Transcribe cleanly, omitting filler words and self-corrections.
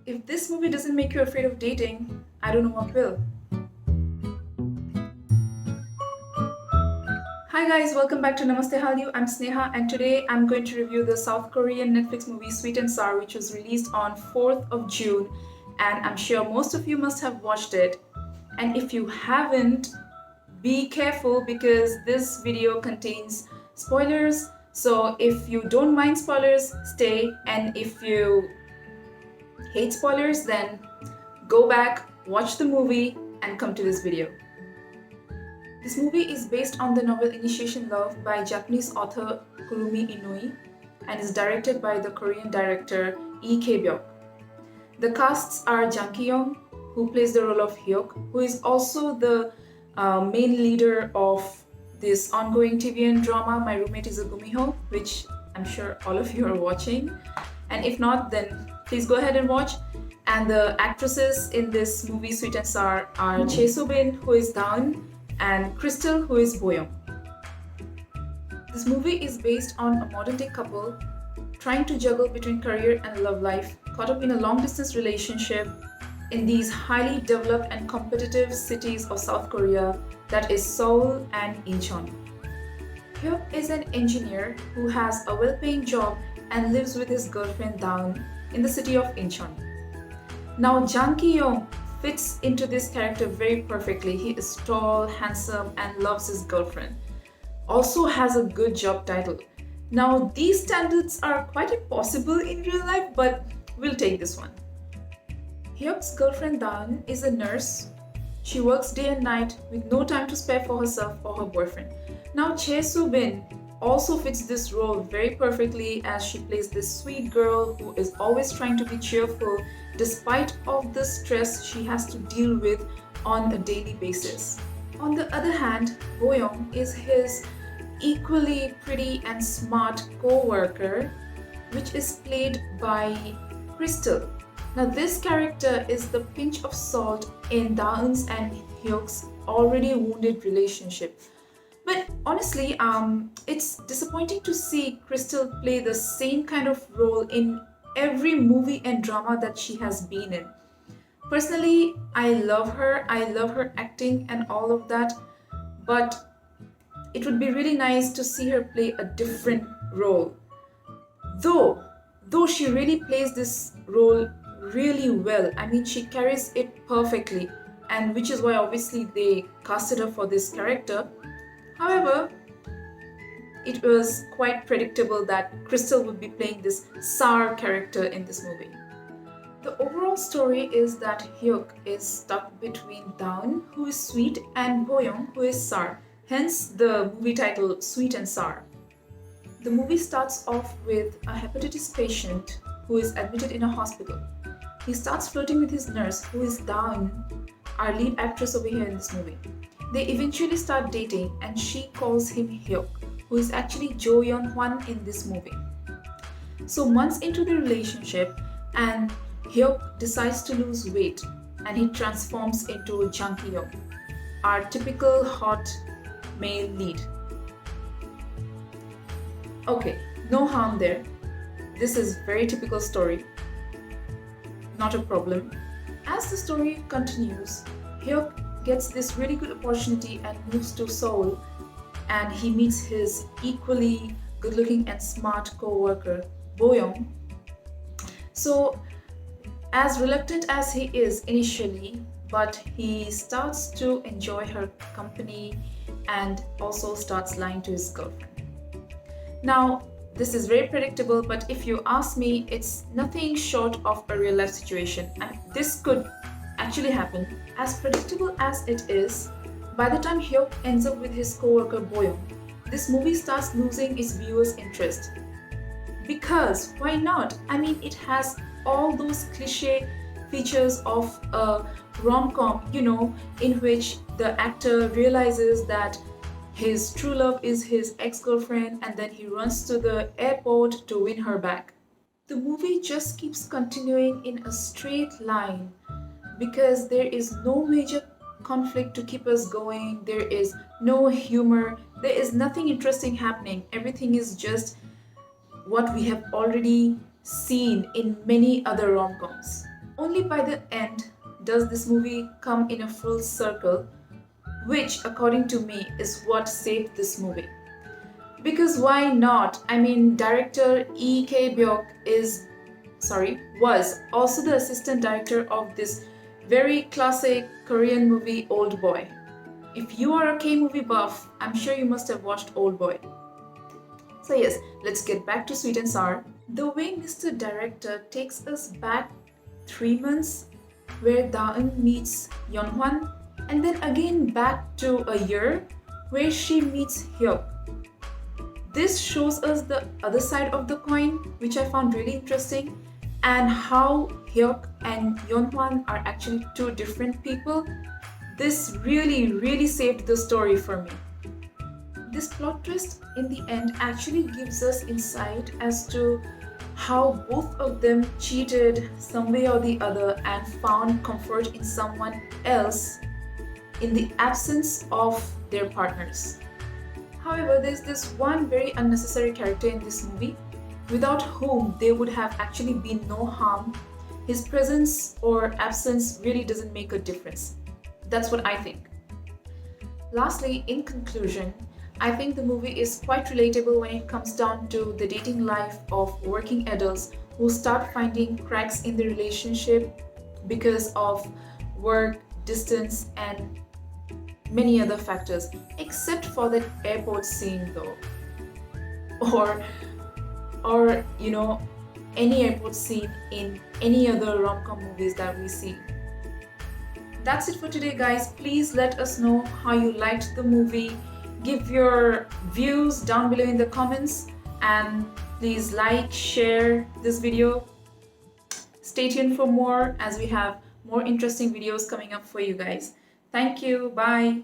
If this movie doesn't make you afraid of dating, I don't know what will. Hi guys, welcome back to Namaste Hallyu. I'm Sneha and today I'm going to review the South Korean Netflix movie Sweet and Sour, which was released on 4th of June, and I'm sure most of you must have watched it. And if you haven't, be careful because this video contains spoilers. So if you don't mind spoilers, stay, and if you hate spoilers, then go back, watch the movie, and come to this video. This movie is based on the novel Initiation Love by Japanese author Kurumi Inouye and is directed by the Korean director Lee Kye-byuk. The casts are Jang Ki-young, who plays the role of Hyuk, who is also the main leader of this ongoing TVN drama My Roommate is a Gumiho, which I'm sure all of you are watching. And if not, then please go ahead and watch. And the actresses in this movie Sweet and Sour are Chae So-bin, who is Dawn, and Crystal, who is Boyoung. This movie is based on a modern-day couple trying to juggle between career and love life, caught up in a long-distance relationship in these highly developed and competitive cities of South Korea, that is Seoul and Incheon. Hyuk is an engineer who has a well-paying job and lives with his girlfriend Dawn in the city of Incheon. Now Jang Ki-young fits into this character very perfectly. He is tall, handsome, and loves his girlfriend. Also has a good job title. Now these standards are quite impossible in real life, but we'll take this one. Hyuk's girlfriend Dawn is a nurse. She works day and night with no time to spare for herself or her boyfriend. Now Chae So-bin also fits this role very perfectly as she plays this sweet girl who is always trying to be cheerful despite of the stress she has to deal with on a daily basis. On the other hand, Boyoung is his equally pretty and smart co-worker, which is played by Crystal. Now this character is the pinch of salt in Daeun's and Hyuk's already wounded relationship. But honestly, it's disappointing to see Crystal play the same kind of role in every movie and drama that she has been in. Personally, I love her acting and all of that, but it would be really nice to see her play a different role. Though she really plays this role really well. I mean, she carries it perfectly, and which is why obviously they casted her for this character. However, it was quite predictable that Crystal would be playing this sour character in this movie. The overall story is that Hyuk is stuck between Dawn, who is sweet, and Boyoung, who is sour. Hence the movie title Sweet and Sour. The movie starts off with a hepatitis patient who is admitted in a hospital. He starts flirting with his nurse, who is Dawn, our lead actress over here in this movie. They eventually start dating and she calls him Hyuk, who is actually Jo Yeon-hwan in this movie. So months into the relationship, and Hyuk decides to lose weight and he transforms into Jang Ki-young, our typical hot male lead. Okay, no harm there. This is very typical story. Not a problem. As the story continues, Hyuk gets this really good opportunity and moves to Seoul, and he meets his equally good-looking and smart co-worker Boyoung. So as reluctant as he is initially, but he starts to enjoy her company and also starts lying to his girlfriend. Now this is very predictable, but if you ask me, it's nothing short of a real life situation, and this could actually happen. As predictable as it is, by the time Hyuk ends up with his co-worker Boyoung, this movie starts losing its viewers' interest. Because why not? I mean, it has all those cliche features of a rom-com, in which the actor realizes that his true love is his ex-girlfriend and then he runs to the airport to win her back. The movie just keeps continuing in a straight line because there is no major conflict to keep us going, there is no humor, there is nothing interesting happening. Everything is just what we have already seen in many other rom-coms. Only by the end does this movie come in a full circle, which, according to me, is what saved this movie. Because why not? I mean, director E.K. Byok was also the assistant director of this very classic Korean movie Old Boy. If you are a K-movie buff, I'm sure you must have watched Old Boy. So yes, let's get back to Sweet and Sour. The way Mr. Director takes us back 3 months, where Daeun meets Yeonhwan, and then again back to a year where she meets Hyuk. This shows us the other side of the coin, which I found really interesting, and how Hyuk and Yeonhwan are actually two different people. This really saved the story for me. This plot twist in the end actually gives us insight as to how both of them cheated some way or the other and found comfort in someone else in the absence of their partners. However, there's this one very unnecessary character in this movie without whom there would have actually been no harm. His presence or absence really doesn't make a difference. That's what I think. Lastly, in conclusion, I think the movie is quite relatable when it comes down to the dating life of working adults who start finding cracks in the relationship because of work, distance, and many other factors, except for that airport scene though. Or any airport scene in any other rom-com movies that we see. That's it for today, guys. Please let us know how you liked the movie. Give your views down below in the comments, and please like, share this video. Stay tuned for more as we have more interesting videos coming up for you guys. Thank you. Bye.